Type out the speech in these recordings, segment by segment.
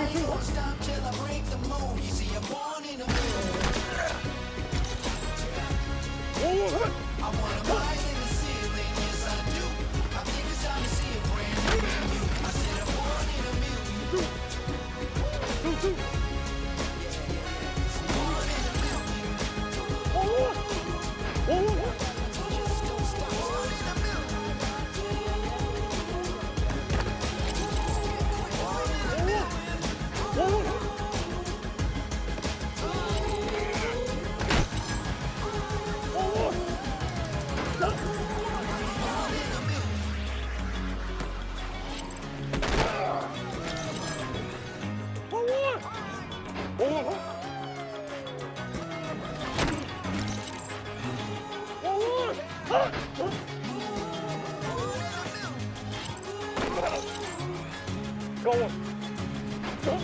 ain't gonna stop till I break the mold. You see, I'm born in a million. I wanna rise in the ceiling, yes I do. I think it's time to see a brand new you. I said I'm born in a million. Born in a million. Just don't stop. Born in a million. Born in a million. Go on. Go.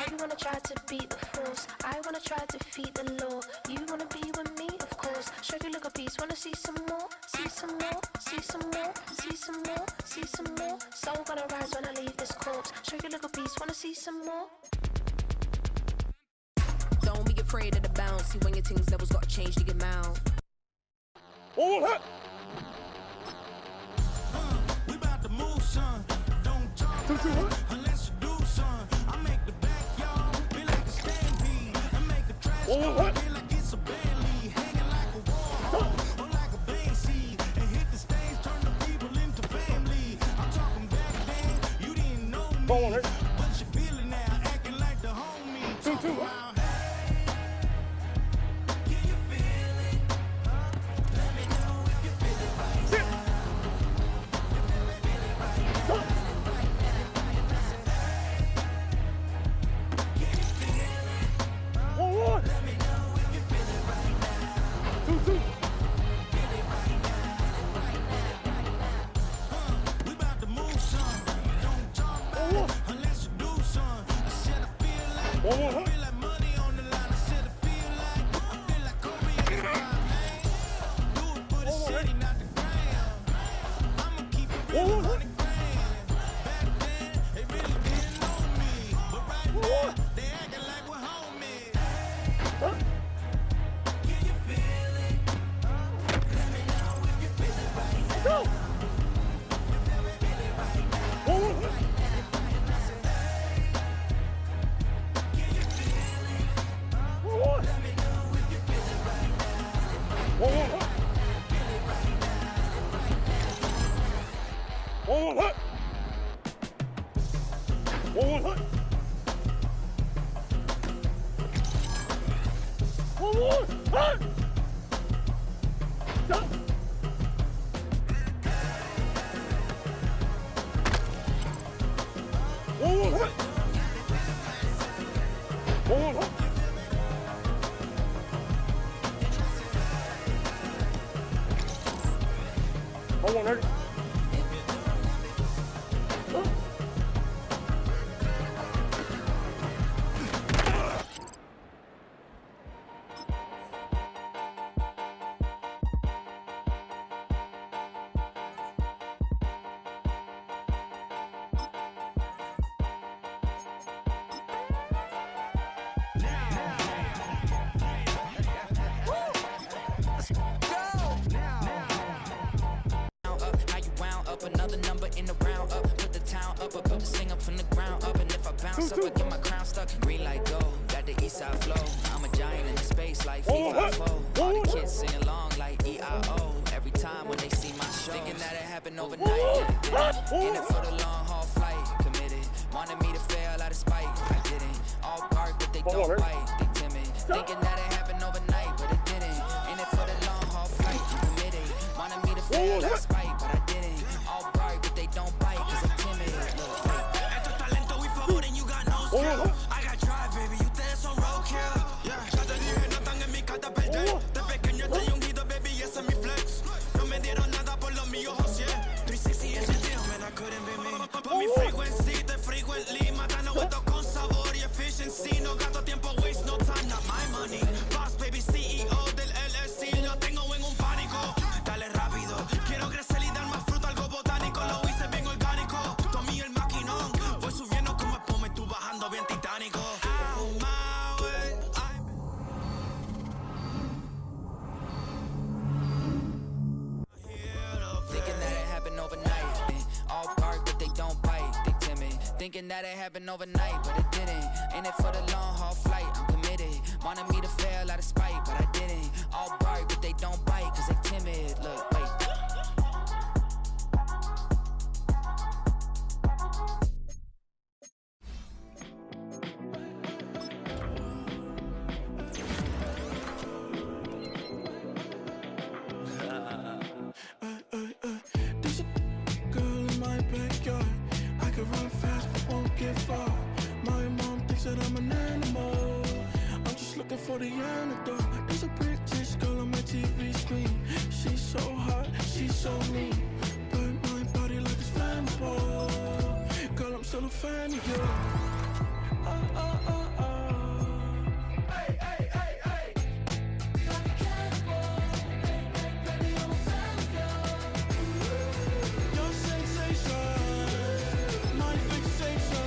You wanna try to beat the force, I wanna try to defeat the law. You wanna be with me, of course. Show you look a piece, wanna see some more, see some more, see some more, see some more, see some more. Soul gonna rise when I leave this corpse. Show you look a piece, wanna see some more. Don't be afraid of the bounce. See when your things levels gotta change to get mouth. We about to move, son. Don't talk unless you do, son. I make the backyard feel like a stampede. I make the trash feel like it's a Bentley. Hanging like a wall or like a Banksy. And hit the stage, turn the people into family. I'm talking back then, you didn't know me. But you feel it now, acting like the homie. Talking about, hey, can you feel it? Let me know if you feel it right now. We about to move, son. Don't talk about it unless you do, son. I said I feel like money on the line. I said I feel like Kobe and LeBron, man. Do it for the city, not the gram. I'ma keep it real, 100 grand. Back then, they really didn't know me, but right now, they acting like we're homies. Can you feel it? Let me know if you feel it right now. Another number in the round up, put the town up, I built the sing up from the ground up, and if I bounce up, I get my crown stuck. Green light go, got the east side flow. I'm a giant in the space like FIFA. All the kids sing along like EIO. Every time when they Thinking that it happened overnight. In it for the long haul flight. Committed. Wanted me to fail out of spite. I didn't. All bark, but they don't bite. They timid. Thinking that it happened overnight, but it didn't. In it for the long haul flight. Committed. Wanted me to fail out of spite, but I didn't. All bark, but they don't bite, cause I'm timid. Look, Esto es talento y favor and you got no skill. I got drive, baby, ustedes son roadkill. Yeah, ya te dije, no están en mi carta perder. De pequeño estoy ungido, baby, ese es mi flex. No me dieron nada por lo mío, José. 360 is your deal, man, I couldn't be me. Por mi frequency, te frequently. Matando esto con sabor y efficiency. No gasto tiempo, waste no time, not my money. Boss, baby, CEO del LLC. Lo tengo en un pánico. Dale rápido, quiero crecer y dar más fruto, algo botánico. Lo hice bien orgánico. Tomé el maquinón. Voy subiendo como espuma y tú bajando bien titánico. Out my way. thinking that it happened overnight. All bark, but they don't bite. They timid. Thinking that it happened overnight, but it didn't. In it for the long haul flight. I'm committed. Wanted me to fail out of spite, but I didn't. All bark, but they don't bite, cause they timid. Look, wait. There's a girl in my backyard. I can run fast but won't get far. My mom thinks that I'm an animal. I'm just looking for the antidote. There's a British girl on my TV screen. She's so hot, she's so mean. Burn my body like it's flammable. Girl, I'm still a fan of you. Hey, hey, hey, hey. Like a cannibal. Hey, hey, baby, I'm a fan of you. Your sensation, my fixation.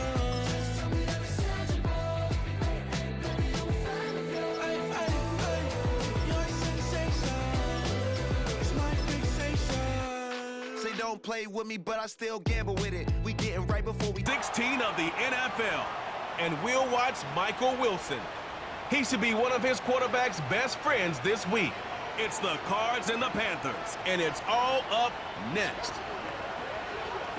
Just tell me that it's tangible. Hey, hey, baby, I'm a fan of you. Hey, hey, hey. Your sensation is my fixation. Say don't play with me, but I still gamble with it. We getting right before we 16 of the NFL, and we'll watch Michael Wilson. He should be one of his quarterback's best friends this week. It's the Cards and the Panthers, and it's all up next.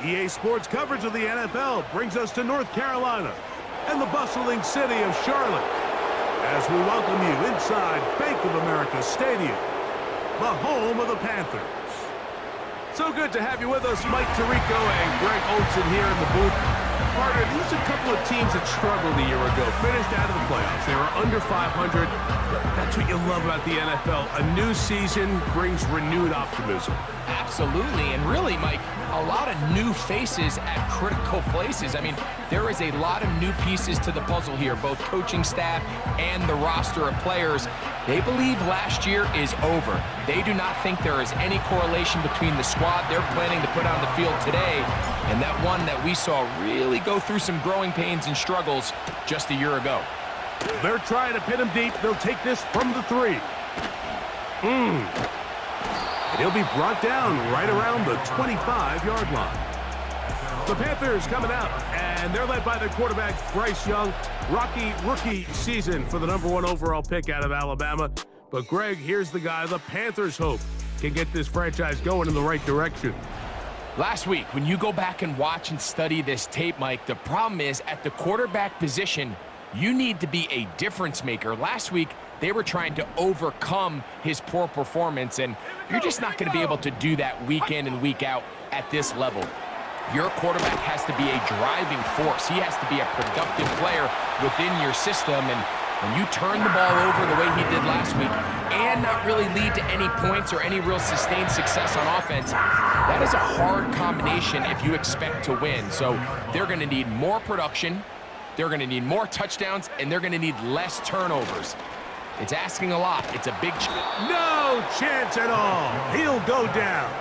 EA Sports coverage of the NFL brings us to North Carolina and the bustling city of Charlotte as we welcome you inside Bank of America Stadium, the home of the Panthers. So good to have you with us, Mike Tirico and Greg Olson here in the booth. Carter, these are a couple of teams that struggled a year ago, finished out of the playoffs. They were under 500. That's what you love about the NFL. A new season brings renewed optimism. Absolutely, and really, Mike, a lot of new faces at critical places. I mean, there is a lot of new pieces to the puzzle here, both coaching staff and the roster of players. They believe last year is over. They do not think there is any correlation between the squad they're planning to put on the field today and that one that we saw really go through some growing pains and struggles just a year ago. They're trying to pin him deep. They'll take this from the 3. And he'll be brought down right around the 25-yard line. The Panthers coming out, and they're led by their quarterback, Bryce Young. Rocky rookie season for the #1 overall pick out of Alabama. But, Greg, here's the guy the Panthers hope can get this franchise going in the right direction. Last week, when you go back and watch and study this tape, Mike, the problem is at the quarterback position, you need to be a difference maker. Last week, they were trying to overcome his poor performance, and you're just not going to be able to do that week in and week out at this level. Your quarterback has to be a driving force. He has to be a productive player within your system, and when you turn the ball over the way he did last week and not really lead to any points or any real sustained success on offense, that is a hard combination if you expect to win. So they're going to need more production, they're going to need more touchdowns, and they're going to need less turnovers. It's asking a lot. It's a big No chance at all. He'll go down.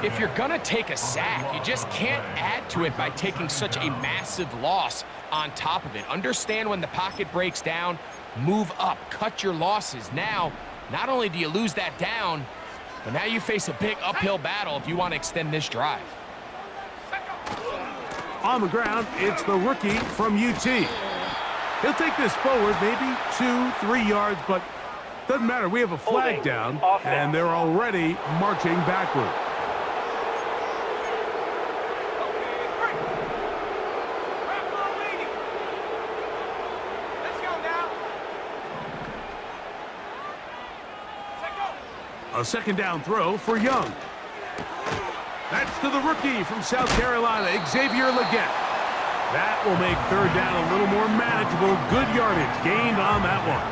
If you're going to take a sack, you just can't add to it by taking such a massive loss on top of it. Understand when the pocket breaks down, move up, cut your losses. Now, not only do you lose that down, but now you face a big uphill battle if you want to extend this drive. On the ground, it's the rookie from UT. He'll take this forward, maybe 2-3 yards, but Doesn't matter, we have a flag down, and they're already marching backward. A second down throw for Young. That's to the rookie from South Carolina, Xavier Legette. That will make third down a little more manageable. Good yardage gained on that one.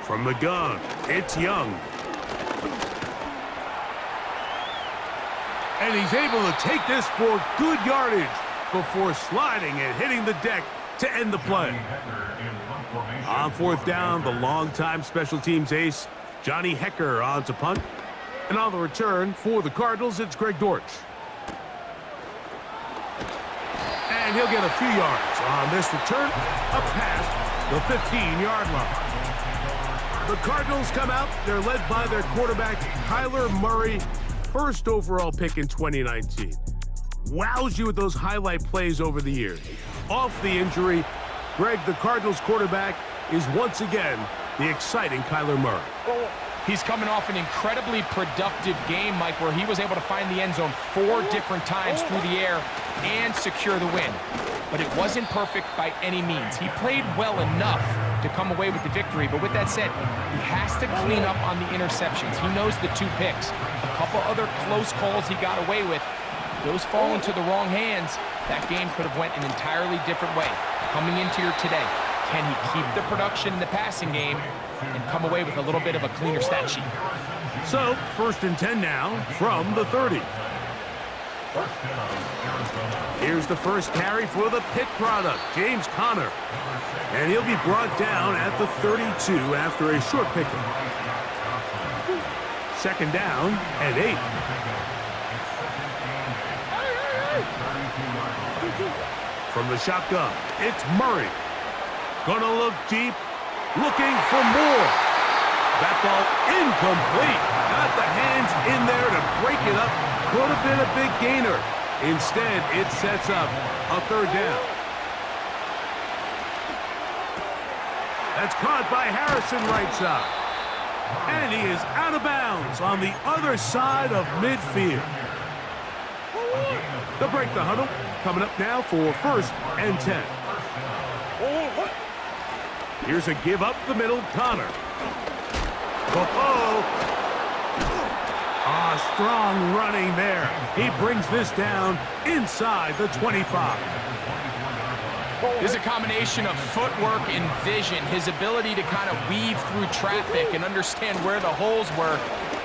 From the gun, it's Young. And he's able to take this for good yardage before sliding and hitting the deck to end the play. On fourth down, the longtime special teams ace, Johnny Hecker, on to punt. And on the return for the Cardinals, it's Greg Dortch. And he'll get a few yards on this return, up past the 15-yard line. The Cardinals come out. They're led by their quarterback, Kyler Murray, first overall pick in 2019. Wows you with those highlight plays over the years. Off the injury, Greg, the Cardinals quarterback, is once again the exciting Kyler Murray. He's coming off an incredibly productive game, Mike, where he was able to find the end zone 4 different times through the air and secure the win. But it wasn't perfect by any means. He played well enough to come away with the victory, but with that said, he has to clean up on the interceptions. He knows the 2 picks. A couple other close calls he got away with. Those fall into the wrong hands, that game could have went an entirely different way. Coming into here today, can he keep the production in the passing game and come away with a little bit of a cleaner stat sheet? So, 1st and 10 now from the 30. Here's the first carry for the Pitt product, James Conner. And he'll be brought down at the 32 after a short pickup. Second down and 8. From the shotgun, it's Murray. Gonna look deep, looking for more. That ball incomplete. Got the hands in there to break it up. Could have been a big gainer. Instead, it sets up a third down. That's caught by Harrison right side. And he is out of bounds on the other side of midfield. They'll break the huddle. Coming up now for 1st and 10. Here's a give up the middle, Conner. Strong running there. He brings this down inside the 25. There's a combination of footwork and vision, his ability to kind of weave through traffic and understand where the holes were.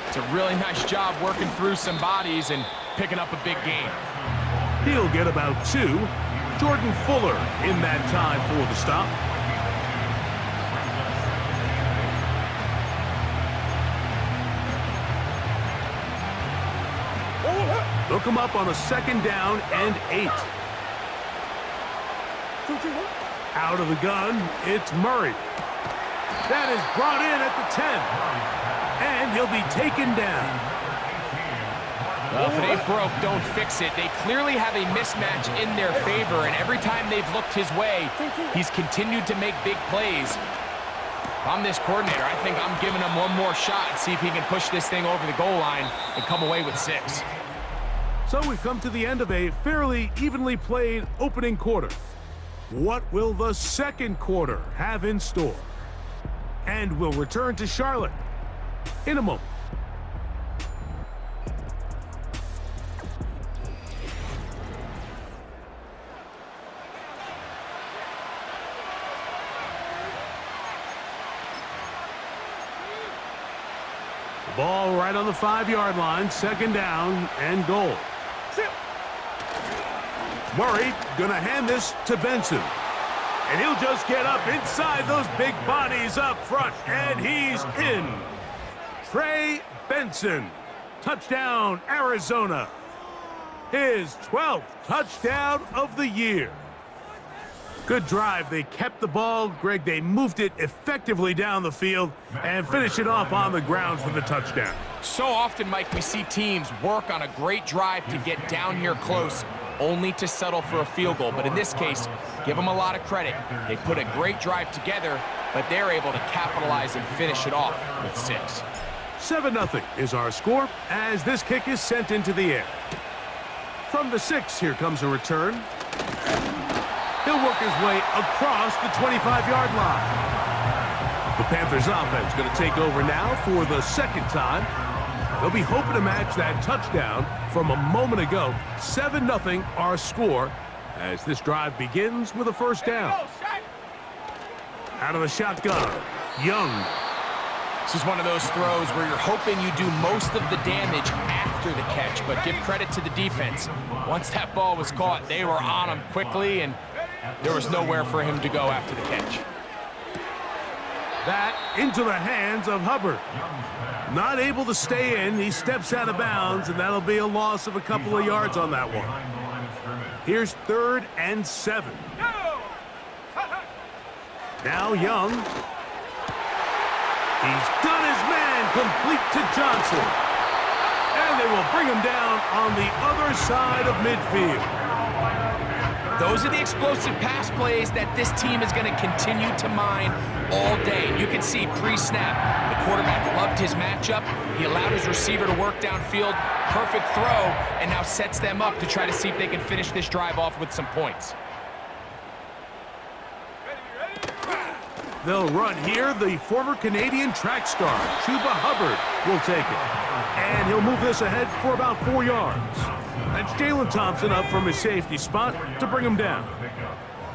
It's a really nice job working through some bodies and picking up a big gain. He'll get about 2. Jordan Fuller in that time for the stop. They'll come up on a second down and 8. Out of the gun, it's Murray. That is brought in at the 10. And he'll be taken down. Well, if it ain't broke, don't fix it. They clearly have a mismatch in their favor, and every time they've looked his way, he's continued to make big plays. If I'm this coordinator, I think I'm giving him one more shot and see if he can push this thing over the goal line and come away with 6. So we've come to the end of a fairly evenly played opening quarter. What will the second quarter have in store? And we'll return to Charlotte in a moment. Ball right on the 5-yard line, second down and goal. Murray gonna hand this to Benson. And he'll just get up inside those big bodies up front, and he's in. Trey Benson, touchdown Arizona. His 12th touchdown of the year. Good drive. They kept the ball. Greg, they moved it effectively down the field and finished it off on the ground for the touchdown. So often, Mike, we see teams work on a great drive to get down here close, only to settle for a field goal. But in this case, give them a lot of credit. They put a great drive together, but they're able to capitalize and finish it off with 6. 7-0 is our score as this kick is sent into the air. From the 6, here comes a return. He'll work his way across the 25-yard line. The Panthers offense going to take over now for the second time. They'll be hoping to match that touchdown from a moment ago. 7-0 our score as this drive begins with a first down. Out of the shotgun, Young. This is one of those throws where you're hoping you do most of the damage after the catch, but give credit to the defense. Once that ball was caught, they were on him quickly, and there was nowhere for him to go after the catch. That into the hands of Hubbard. Not able to stay in. He steps out of bounds, and that'll be a loss of a couple of yards on that one. Here's 3rd and 7. Now Young. He's done his man, complete to Johnson. And they will bring him down on the other side of midfield. Those are the explosive pass plays that this team is going to continue to mine all day. You can see pre-snap, the quarterback loved his matchup. He allowed his receiver to work downfield, perfect throw, and now sets them up to try to see if they can finish this drive off with some points. They'll run here. The former Canadian track star, Chuba Hubbard, will take it. And he'll move this ahead for about 4 yards. That's Jalen Thompson up from his safety spot to bring him down.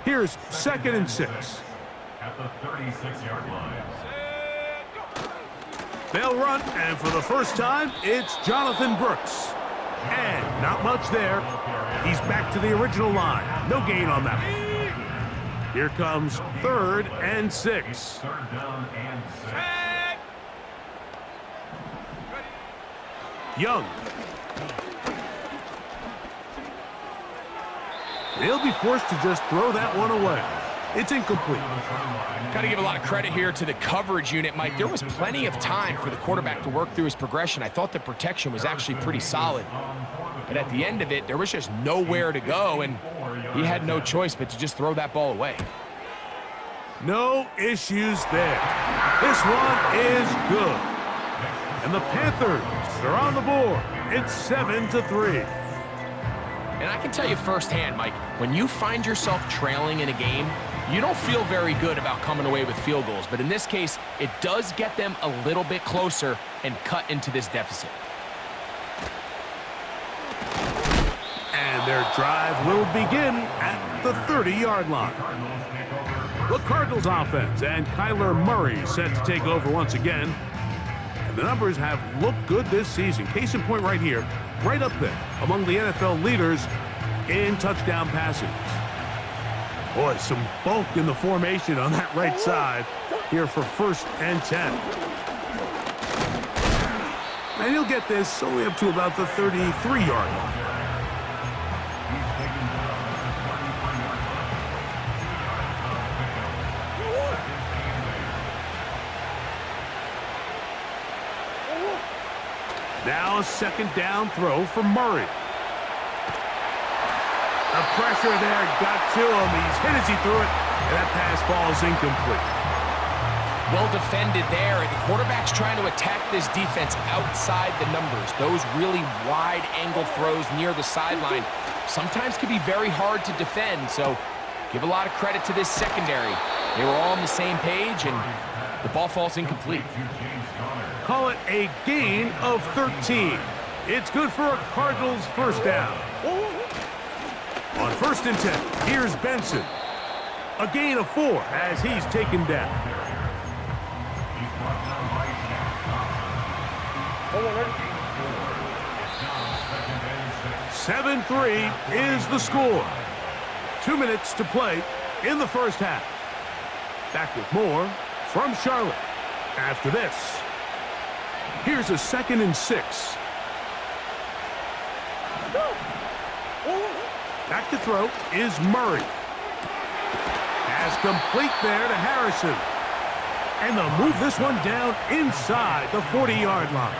Here's 2nd and 6. At the 36-yard line. They'll run, and for the first time, it's Jonathan Brooks. And not much there. He's back to the original line. No gain on that one. Here comes 3rd and 6. 3rd down and 6. Young. They'll be forced to just throw that one away. It's incomplete. Got to give a lot of credit here to the coverage unit, Mike. There was plenty of time for the quarterback to work through his progression. I thought the protection was actually pretty solid. But at the end of it, there was just nowhere to go, and he had no choice but to just throw that ball away. No issues there. This one is good. And the Panthers are on the board. It's 7-3. And I can tell you firsthand, Mike, when you find yourself trailing in a game, you don't feel very good about coming away with field goals. But in this case, it does get them a little bit closer and cut into this deficit. And their drive will begin at the 30-yard line. The Cardinals offense and Kyler Murray set to take over once again. And the numbers have looked good this season. Case in point right here, right up there among the NFL leaders in touchdown passes. Boy, some bulk in the formation on that right side here for 1st and 10. And he'll get this only up to about the 33-yard line. Now a 2nd down throw for Murray. The pressure there got to him. He's hit as he threw it, and that pass falls incomplete. Well defended there. The quarterback's trying to attack this defense outside the numbers. Those really wide angle throws near the sideline sometimes can be very hard to defend, so give a lot of credit to this secondary. They were all on the same page, and the ball falls incomplete. Call it a gain of 13. It's good for a Cardinals first down. On 1st and 10, here's Benson. A gain of 4 as he's taken down. 7-3 is the score. 2 minutes to play in the first half. Back with more from Charlotte after this. Here's a 2nd and 6. Back to throw is Murray. Pass complete there to Harrison. And they'll move this one down inside the 40-yard line.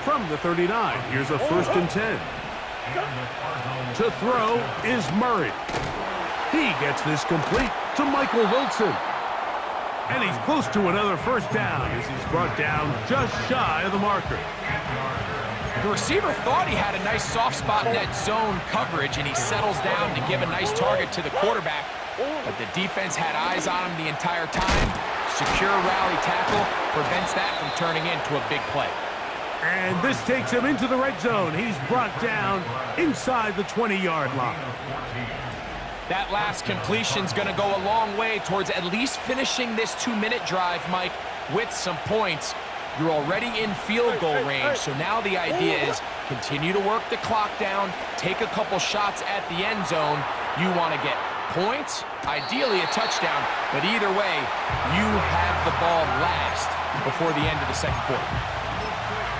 From the 39, here's a 1st and 10. To throw is Murray. He gets this complete to Michael Wilson. And he's close to another first down as he's brought down just shy of the marker. The receiver thought he had a nice soft spot in that zone coverage, and he settles down to give a nice target to the quarterback. But the defense had eyes on him the entire time. Secure rally tackle prevents that from turning into a big play. And this takes him into the red zone. He's brought down inside the 20-yard line. That last completion's going to go a long way towards at least finishing this 2-minute drive, Mike, with some points. You're already in field goal range, so now the idea is continue to work the clock down, take a couple shots at the end zone. You want to get points, ideally a touchdown, but either way, you have the ball last before the end of the second quarter.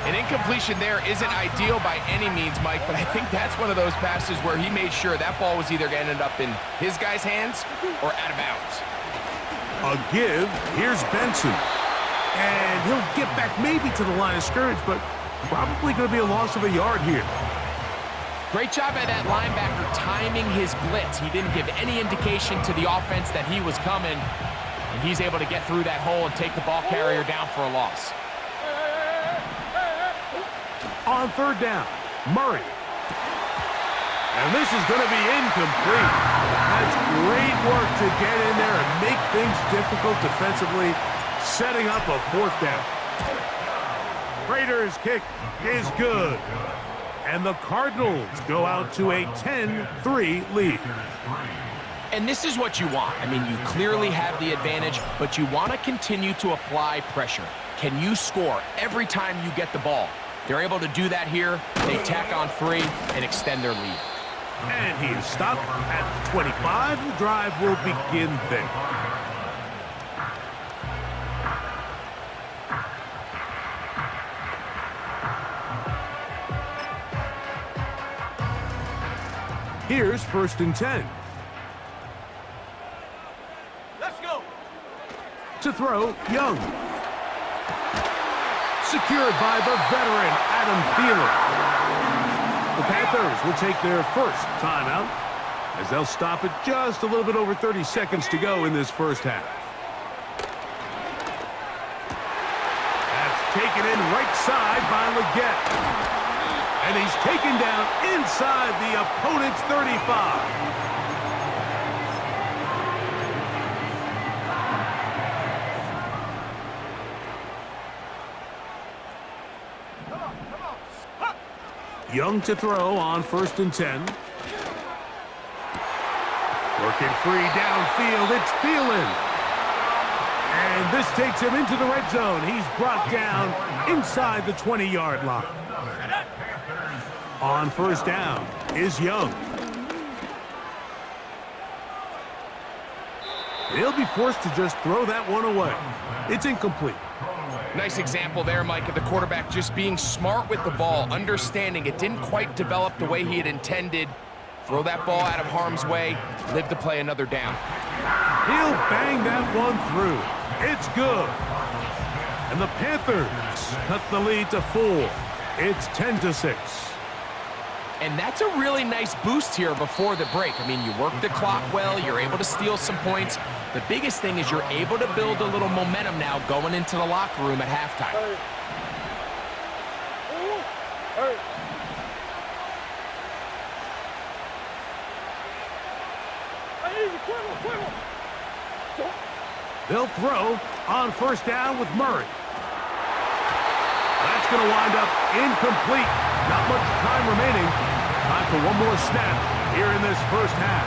An incompletion there isn't ideal by any means, Mike, but I think that's one of those passes where he made sure that ball was either going to end up in his guy's hands or out of bounds. A give, here's Benson. And he'll get back maybe to the line of scrimmage, but probably going to be a loss of a yard here. Great job by that linebacker timing his blitz. He didn't give any indication to the offense that he was coming, and he's able to get through that hole and take the ball carrier down for a loss. On third down, Murray. And this is going to be incomplete. That's great work to get in there and make things difficult defensively, setting up a fourth down. Raiders' kick is good. And the Cardinals go out to a 10-3 lead. And this is what you want. I mean, you clearly have the advantage, but you want to continue to apply pressure. Can you score every time you get the ball? They're able to do that here. They tack on 3 and extend their lead. And he is stopped at 25. The drive will begin then. Here's 1st and 10. Let's go. To throw, Young. Secured by the veteran, Adam Thielen. The Panthers will take their first timeout as they'll stop it just a little bit over 30 seconds to go in this first half. That's taken in right side by Leggett. And he's taken down inside the opponent's 35. Young to throw on 1st and 10. Working free downfield, it's Thielen. And this takes him into the red zone. He's brought down inside the 20-yard line. On 1st down is Young. He'll be forced to just throw that one away. It's incomplete. Nice example there, Mike, of the quarterback just being smart with the ball, understanding it didn't quite develop the way he had intended. Throw that ball out of harm's way, live to play another down. He'll bang that one through. It's good. And the Panthers cut the lead to 4. It's 10-6. And that's a really nice boost here before the break. I mean, you work the clock well, you're able to steal some points. The biggest thing is you're able to build a little momentum now going into the locker room at halftime. They'll throw on 1st down with Murray. That's going to wind up incomplete. Not much time remaining. Time for one more snap here in this first half.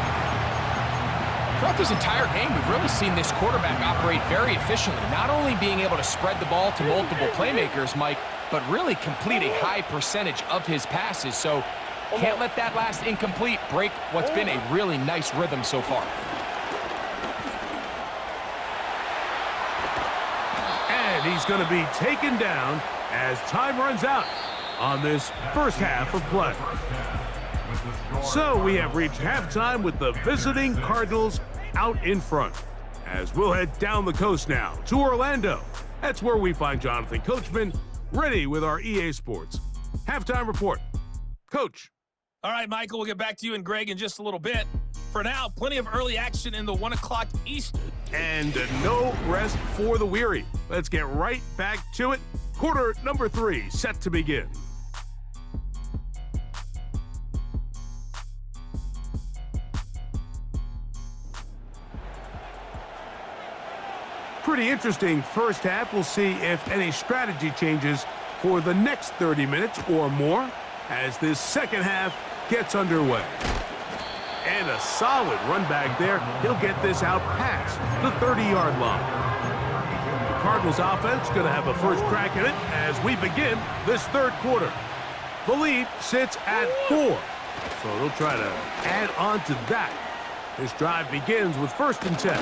Throughout this entire game, we've really seen this quarterback operate very efficiently, not only being able to spread the ball to multiple playmakers, Mike, but really complete a high percentage of his passes. So can't let that last incomplete break what's been a really nice rhythm so far. And he's going to be taken down as time runs out on this first half of play. So we have reached halftime with the visiting Cardinals out in front. As we'll head down the coast now to Orlando. That's where we find Jonathan Coachman ready with our EA Sports halftime report. Coach. All right, Michael, we'll get back to you and Greg in just a little bit. For now, plenty of early action in the 1 o'clock Eastern. And no rest for the weary. Let's get right back to it. Quarter number 3 set to begin. Pretty interesting first half. We'll see if any strategy changes for the next 30 minutes or more as this second half gets underway. And a solid run back there. He'll get this out past the 30-yard line. The Cardinals offense going to have a first crack at it as we begin this third quarter. The lead sits at 4, so they'll try to add on to that. This drive begins with 1st and 10.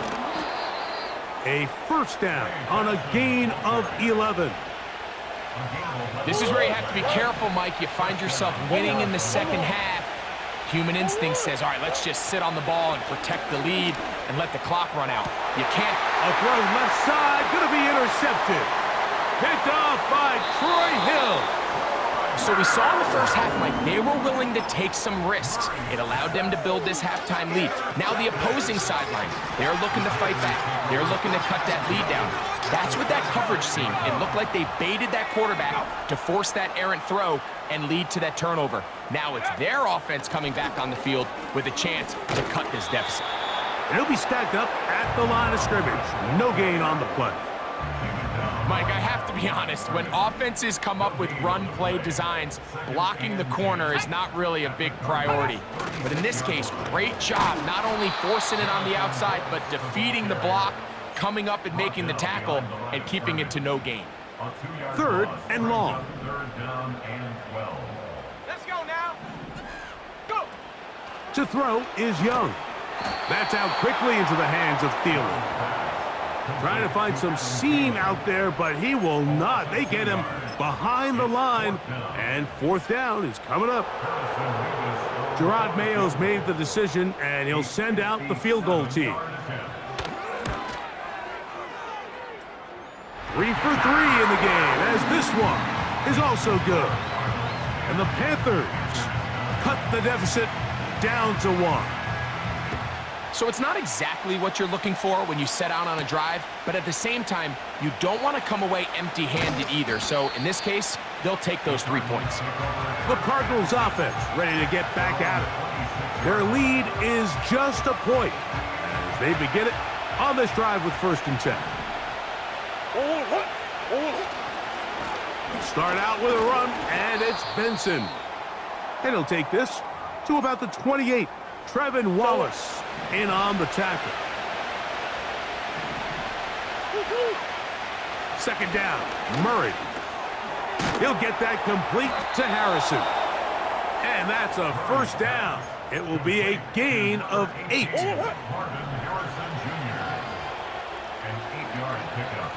A first down on a gain of 11. This is where you have to be careful, Mike. You find yourself winning in the second half. Human instinct says, all right, let's just sit on the ball and protect the lead and let the clock run out. You can't. A throw left side, going to be intercepted. Picked off by Troy Hill. So we saw in the first half, Mike, they were willing to take some risks. It allowed them to build this halftime lead. Now the opposing sideline, they're looking to fight back. They're looking to cut that lead down. That's what that coverage seemed. It looked like they baited that quarterback to force that errant throw and lead to that turnover. Now it's their offense coming back on the field with a chance to cut this deficit. It'll be stacked up at the line of scrimmage. No gain on the play. Mike, I have to be honest, when offenses come up with run play designs, blocking the corner is not really a big priority. But in this case, great job not only forcing it on the outside, but defeating the block, coming up and making the tackle, and keeping it to no gain. 3rd and long. 3rd down and 12. Let's go now. Go. To throw is Young. That's out quickly into the hands of Thielen. Trying to find some seam out there, but he will not. They get him behind the line, and 4th down is coming up. Gerard Mayo's made the decision, and he'll send out the field goal team. 3 for 3 in the game, as this one is also good. And the Panthers cut the deficit down to 1. So it's not exactly what you're looking for when you set out on a drive, but at the same time, you don't want to come away empty-handed either. So in this case, they'll take those 3 points. The Cardinals offense ready to get back at it. Their lead is just a point as they begin it on this drive with 1st and 10. Start out with a run, and it's Benson. And he'll take this to about the 28. Trevin Wallace in on the tackle. 2nd down, Murray. He'll get that complete to Harrison. And that's a 1st down. It will be a gain of 8. Marvin Harrison Jr. An 8-yard pickup.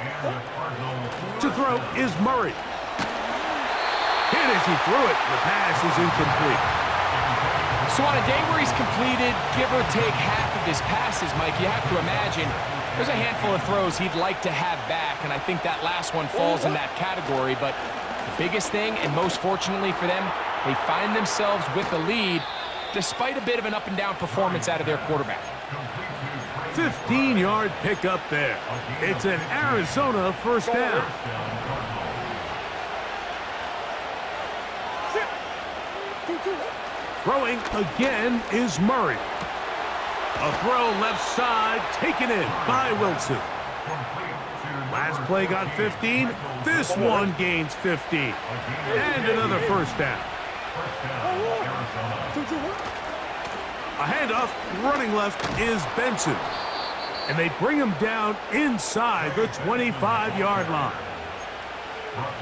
And the Cardinals. To throw is Murray. Hit as he threw it. The pass is incomplete. So on a day where he's completed, give or take half of his passes, Mike, you have to imagine there's a handful of throws he'd like to have back, and I think that last one falls in that category. But the biggest thing, and most fortunately for them, they find themselves with a lead despite a bit of an up-and-down performance out of their quarterback. 15-yard pickup there. It's an Arizona 1st down. Throwing again is Murray. A throw left side taken in by Wilson. Last play got 15. This one gains 15. And another 1st down. A handoff running left is Benson. And they bring him down inside the 25-yard line.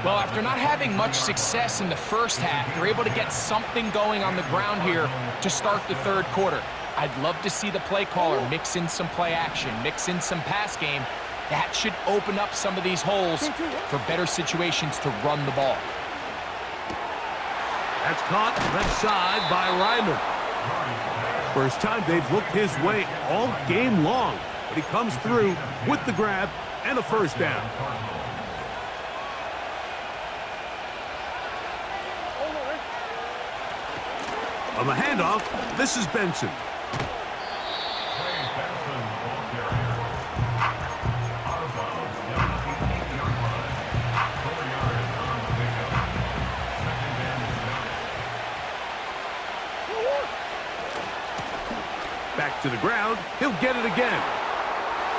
Well, after not having much success in the first half, they're able to get something going on the ground here to start the 3rd quarter. I'd love to see the play caller mix in some play action, mix in some pass game. That should open up some of these holes for better situations to run the ball. That's caught left side by Ryman. First time they've looked his way all game long, but he comes through with the grab and a 1st down. On the handoff, this is Benson. Back to the ground, he'll get it again.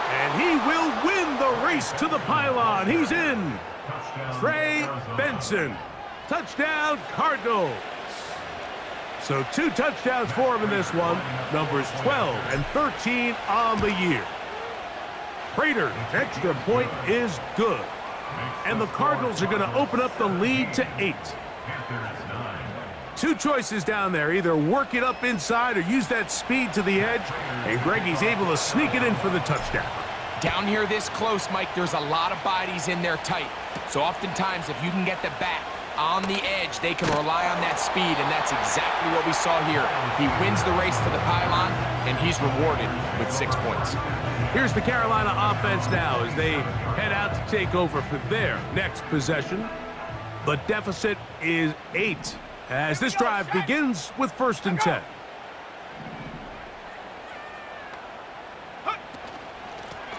And he will win the race to the pylon. He's in. Trey Benson. Touchdown, Cardinals. So 2 touchdowns for him in this one. Numbers 12 and 13 on the year. Prater's extra point is good. And the Cardinals are going to open up the lead to 8. 2 choices down there. Either work it up inside or use that speed to the edge. And Greggy's able to sneak it in for the touchdown. Down here this close, Mike, there's a lot of bodies in there tight. So oftentimes, if you can get the back on the edge, they can rely on that speed, and that's exactly what we saw here. He wins the race to the pylon, and he's rewarded with 6 points. Here's the Carolina offense now as they head out to take over for their next possession. The deficit is 8 as this drive begins with 1st and 10.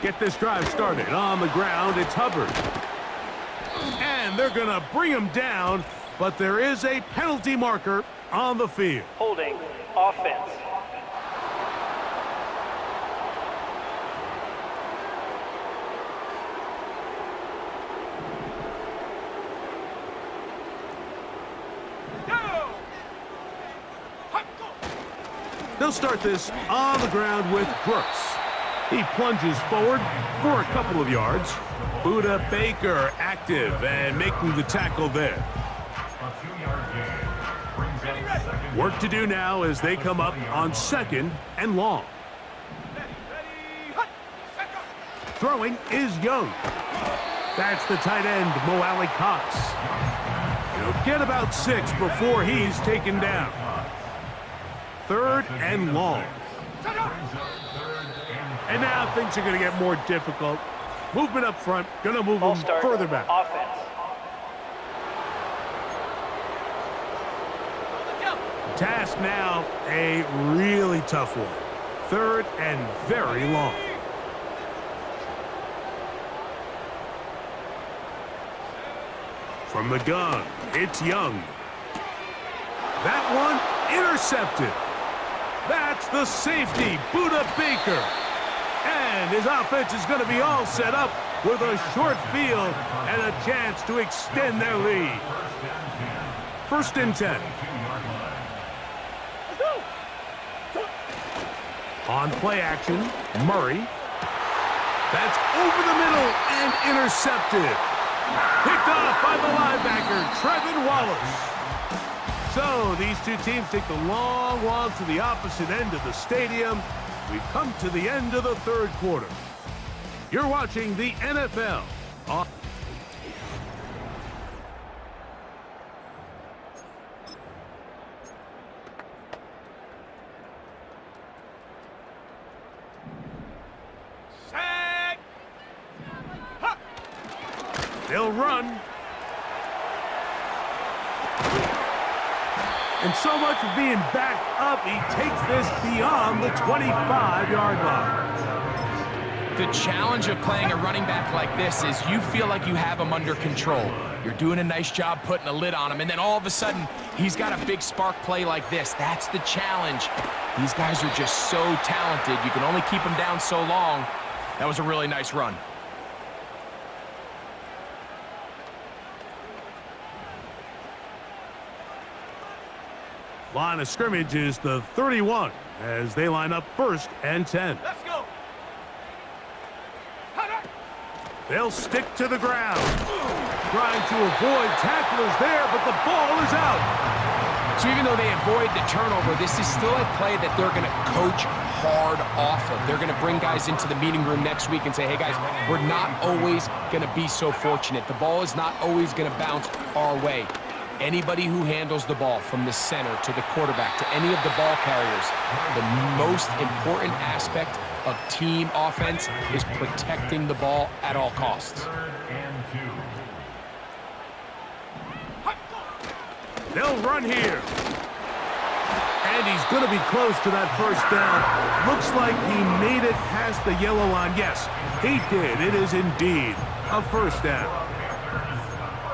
Get this drive started on the ground. It's Hubbard. And they're going to bring him down, but there is a penalty marker on the field. Holding offense. They'll start this on the ground with Brooks. He plunges forward for a couple of yards. Buda Baker active and making the tackle there. Work to do now as they come up on 2nd and long. Throwing is Young. That's the tight end, Mo Alley Cox. He'll get about 6 before he's taken down. 3rd and long. And now things are going to get more difficult. Movement up front, going to move them further back. Offense. The task now, a really tough one. 3rd and very long. From the gun, it's Young. That one intercepted. That's the safety, Buda Baker. And his offense is going to be all set up with a short field and a chance to extend their lead. 1st and 10. On play action, Murray. That's over the middle and intercepted. Picked off by the linebacker, Trevin Wallace. So these 2 teams take the long walk to the opposite end of the stadium. We've come to the end of the 3rd quarter. You're watching the NFL on they'll run. And so much for being backed up, he takes this beyond the 25-yard line. The challenge of playing a running back like this is you feel like you have him under control. You're doing a nice job putting a lid on him, and then all of a sudden, he's got a big spark play like this. That's the challenge. These guys are just so talented. You can only keep them down so long. That was a really nice run. Line of scrimmage is the 31 as they line up 1st and 10. Let's go. They'll stick to the ground. Trying to avoid tacklers there, but the ball is out. So even though they avoid the turnover, this is still a play that they're going to coach hard off of. They're going to bring guys into the meeting room next week and say, hey guys, we're not always going to be so fortunate. The ball is not always going to bounce our way. Anybody who handles the ball from the center to the quarterback to any of the ball carriers, the most important aspect of team offense is protecting the ball at all costs. They'll run here. And going to be close to that first down. Looks like he made it past the yellow line. Yes, he did. It is indeed a first down.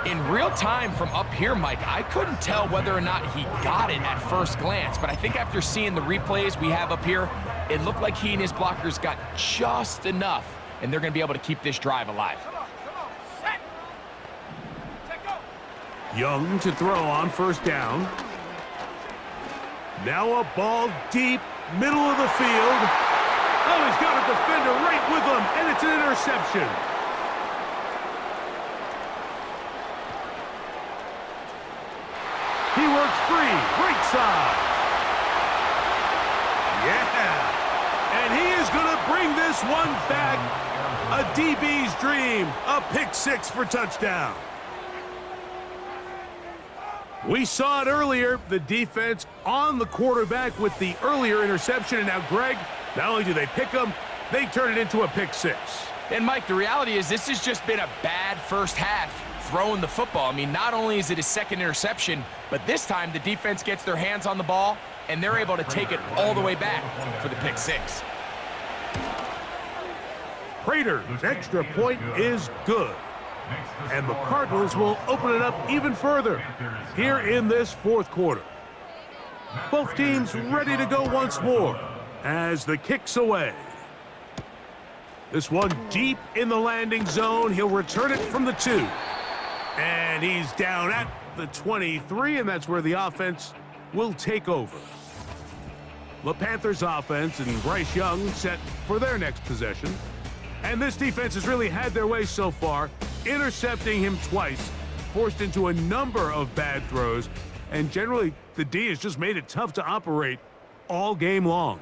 In real time from up here, Mike, I couldn't tell whether or not he got it at first glance, but I think after seeing the replays we have up here, it looked like he and his blockers got just enough, and they're going to be able to keep this drive alive. Young to throw on first down. Now a ball deep, middle of the field. Oh, he's got a defender right with him, and it's an interception. He works free, right side. Yeah, and he is going to bring this one back. A DB's dream, a pick six for touchdown. We saw it earlier, the defense on the quarterback with the earlier interception, and now Greg, not only do they pick him, they turn it into a pick six. And Mike, the reality is this has just been a bad first half throwing the football. I mean, not only is it his second interception, but this time the defense gets their hands on the ball, and they're able to take it all the way back for the pick six. Prater's extra point is good. And the Cardinals will open it up even further here in this fourth quarter. Both teams ready to go once more as the kick's away. This one deep in the landing zone. He'll return it from the 2. And he's down at the 23, and that's where the offense will take over. The Panthers offense and Bryce Young set for their next possession. And this defense has really had their way so far, intercepting him twice, forced into a number of bad throws, and generally the D has just made it tough to operate all game long.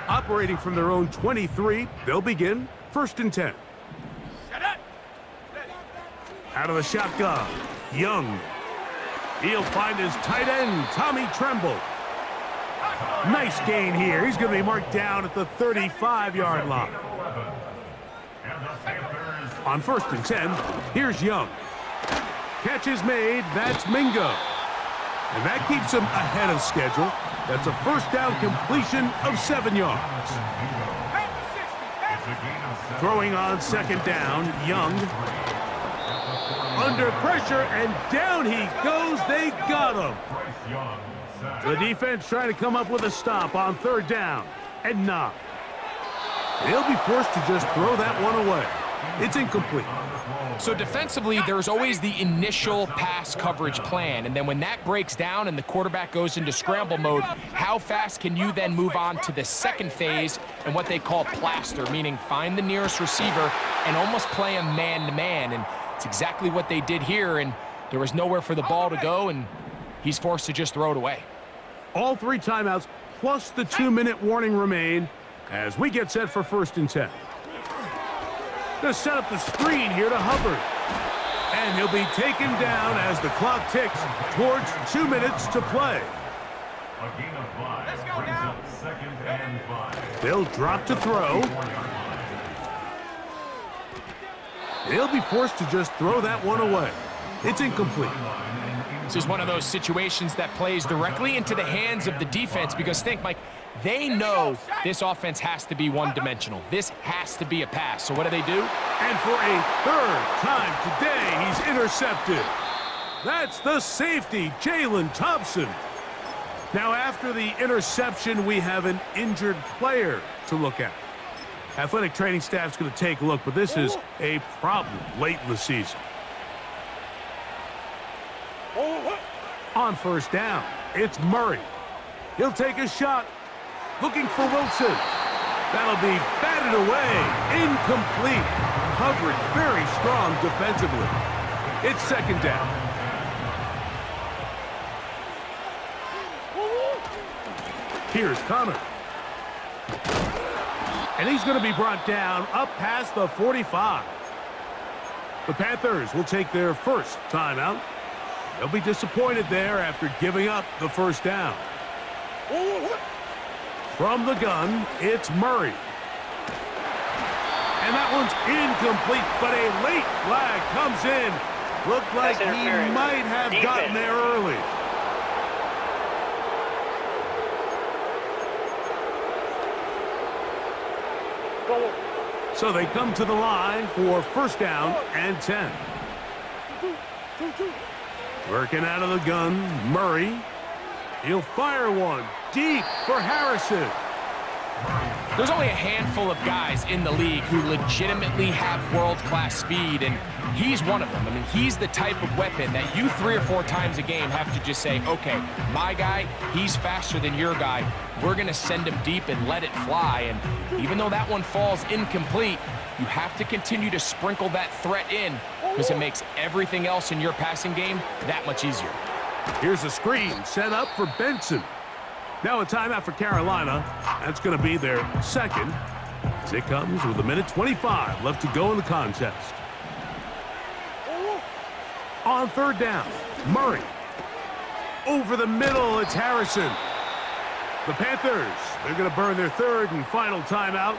Operating from their own 23, they'll begin 1st and 10. Out of the shotgun, Young. He'll find his tight end, Tommy Tremble. Nice gain here. He's going to be marked down at the 35-yard line. On 1st and 10, here's Young. Catch is made. That's Mingo. And that keeps him ahead of schedule. That's a first down completion of 7 yards. Throwing on 2nd down, Young. Under pressure, and down he goes. They got him. The defense trying to come up with a stop on 3rd down, and not. They'll be forced to just throw that one away. It's incomplete. So defensively, there's always the initial pass coverage plan, and then when that breaks down and the quarterback goes into scramble mode, how fast can you then move on to the second phase and what they call plaster, meaning find the nearest receiver and almost play him man-to-man, and it's exactly what they did here, and there was nowhere for the ball to go, and he's forced to just throw it away. All 3 timeouts plus the 2-minute warning remain as we get set for 1st and 10. Gonna set up the screen here to Hubbard. And he'll be taken down as the clock ticks towards 2 minutes to play. A gain of 5. Let's go now. 2nd and 5. They'll drop to throw. They'll be forced to just throw that one away. It's incomplete. This is one of those situations that plays directly into the hands of the defense because think, Mike, they know this offense has to be one-dimensional. This has to be a pass. So what do? And for a 3rd time today, he's intercepted. That's the safety, Jalen Thompson. Now, after the interception, we have an injured player to look at. Athletic training staff's going to take a look, but this is a problem late in the season. On 1st down, it's Murray. He'll take a shot. Looking for Wilson. That'll be batted away. Incomplete. Coverage very strong defensively. It's 2nd down. Here's Connor. And he's going to be brought down up past the 45. The Panthers will take their 1st timeout. They'll be disappointed there after giving up the 1st down. From the gun, it's Murray. And that one's incomplete, but a late flag comes in. Looked like he might have gotten there early. So they come to the line for first down and 10. Working out of the gun, Murray. He'll fire one deep for Harrison. There's only a handful of guys in the league who legitimately have world-class speed, and he's one of them. I mean, he's the type of weapon that you 3 or 4 times a game have to just say, okay, my guy, he's faster than your guy. We're going to send him deep and let it fly. And even though that one falls incomplete, you have to continue to sprinkle that threat in because it makes everything else in your passing game that much easier. Here's a screen set up for Benson. Now a timeout for Carolina. That's going to be their second, as it comes with 1:25 left to go in the contest. On third down, Murray. Over the middle, it's Harrison. The Panthers, they're going to burn their third and final timeout,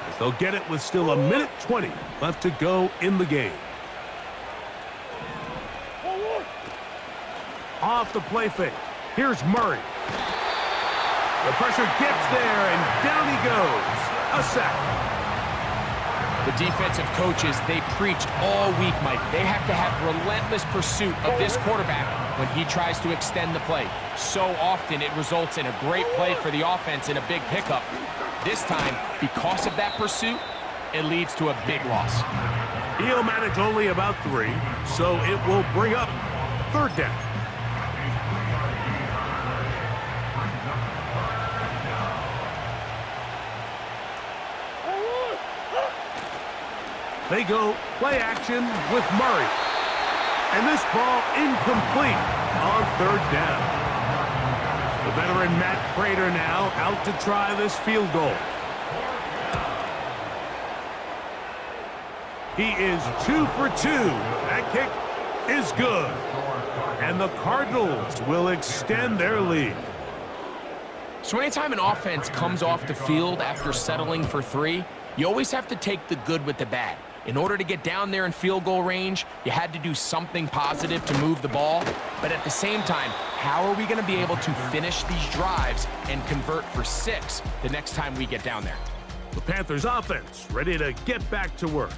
as they'll get it with still 1:20 left to go in the game. Off the play fake. Here's Murray. The pressure gets there, and down he goes. A sack. The defensive coaches, they preached all week, Mike. They have to have relentless pursuit of this quarterback when he tries to extend the play. So often it results in a great play for the offense and a big pickup. This time, because of that pursuit, it leads to a big loss. He'll manage only about 3, so it will bring up third down. They go play action with Murray. And this ball incomplete on third down. The veteran Matt Prater now out to try this field goal. He is 2 for 2. That kick is good. And the Cardinals will extend their lead. So anytime an offense comes off the field after settling for 3, you always have to take the good with the bad. In order to get down there in field goal range, you had to do something positive to move the ball. But at the same time, how are we going to be able to finish these drives and convert for 6 the next time we get down there? The Panthers offense ready to get back to work.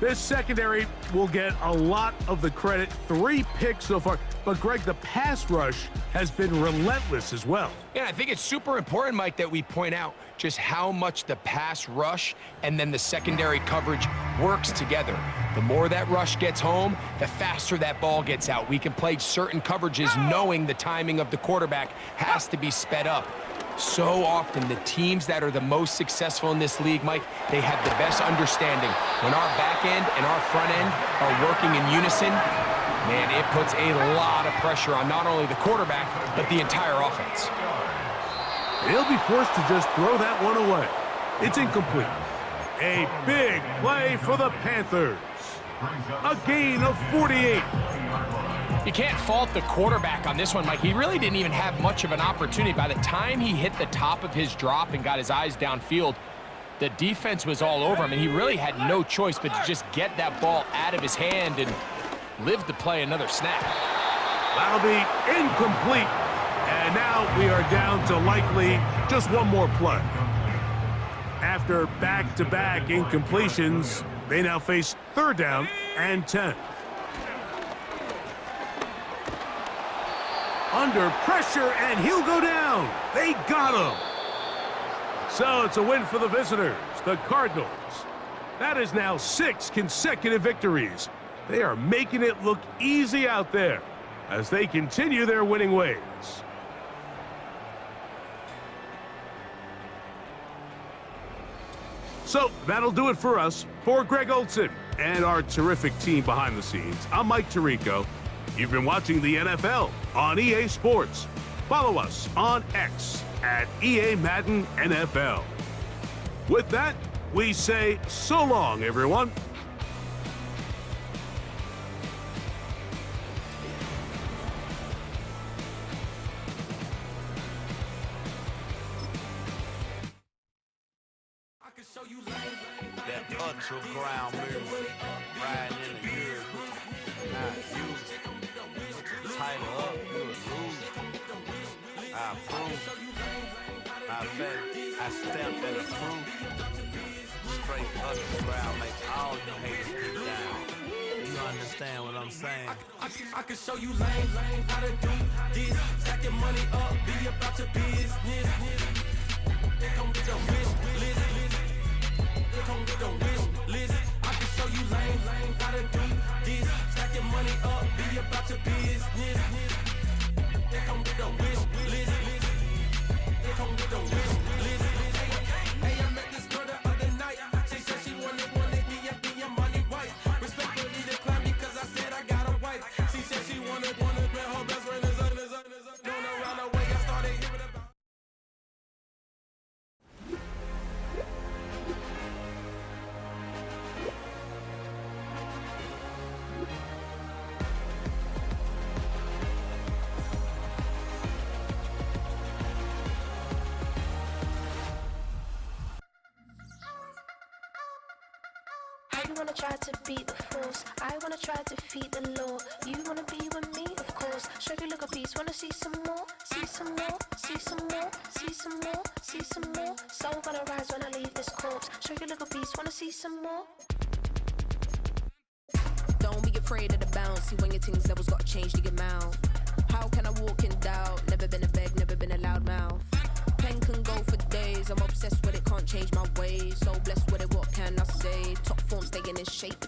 This secondary will get a lot of the credit. 3 picks so far. But, Greg, the pass rush has been relentless as well. Yeah, I think it's super important, Mike, that we point out just how much the pass rush and then the secondary coverage works together. The more that rush gets home, the faster that ball gets out. We can play certain coverages knowing the timing of the quarterback has to be sped up. So often, the teams that are the most successful in this league, Mike, they have the best understanding. When our back end and our front end are working in unison, man, it puts a lot of pressure on not only the quarterback, but the entire offense. He'll be forced to just throw that one away. It's incomplete. A big play for the Panthers. A gain of 48. You can't fault the quarterback on this one, Mike. He really didn't even have much of an opportunity. By the time he hit the top of his drop and got his eyes downfield, the defense was all over him, and he really had no choice but to just get that ball out of his hand and live to play another snap. That'll be incomplete. And now we are down to likely just one more play. After back-to-back incompletions, they now face third down and 10. Under pressure, and he'll go down. They got him. So it's a win for the visitors, the Cardinals. That is now 6 consecutive victories. They are making it look easy out there as they continue their winning ways. So that'll do it for us. For Greg Olson and our terrific team behind the scenes, I'm Mike Tirico. You've been watching the NFL on EA Sports. Follow us on X at EA Madden NFL. With that, we say so long, everyone. That underground music, riding in the years, not used. Tighten up, you a loser. I approve. I bet I stamped that approve. straight underground, make all you haters get down. You understand what I'm saying? I can show you lame how to do this. Stack your money up, be about your business. They come with the wish list. They come with the wish list. I can show you lame how to do this. Stack your money up, be about your business. They come with the wish list. They come with the wish list. Hey, I met this girl the other night. She said she wanted me and be your money white. Respectfully declined because I said I got a wife. She said she wanted man, her best friend is doing around the way. I started hearing about. You wanna try to beat the force, I wanna try to defeat the law. You wanna be with me, of course. Show you look a piece, wanna see some more, see some more, see some more, see some more, see some more. Soul gonna rise when I leave this corpse. Show you look a piece, wanna see some more. Don't be afraid of the bounce. See when your things levels got changed to your mouth. How can I walk in doubt? Never been a beg, never been a loud mouth. Pen can go for days. I'm obsessed with it, can't change my ways. So blessed with it, what can I say? Top form staying in shape.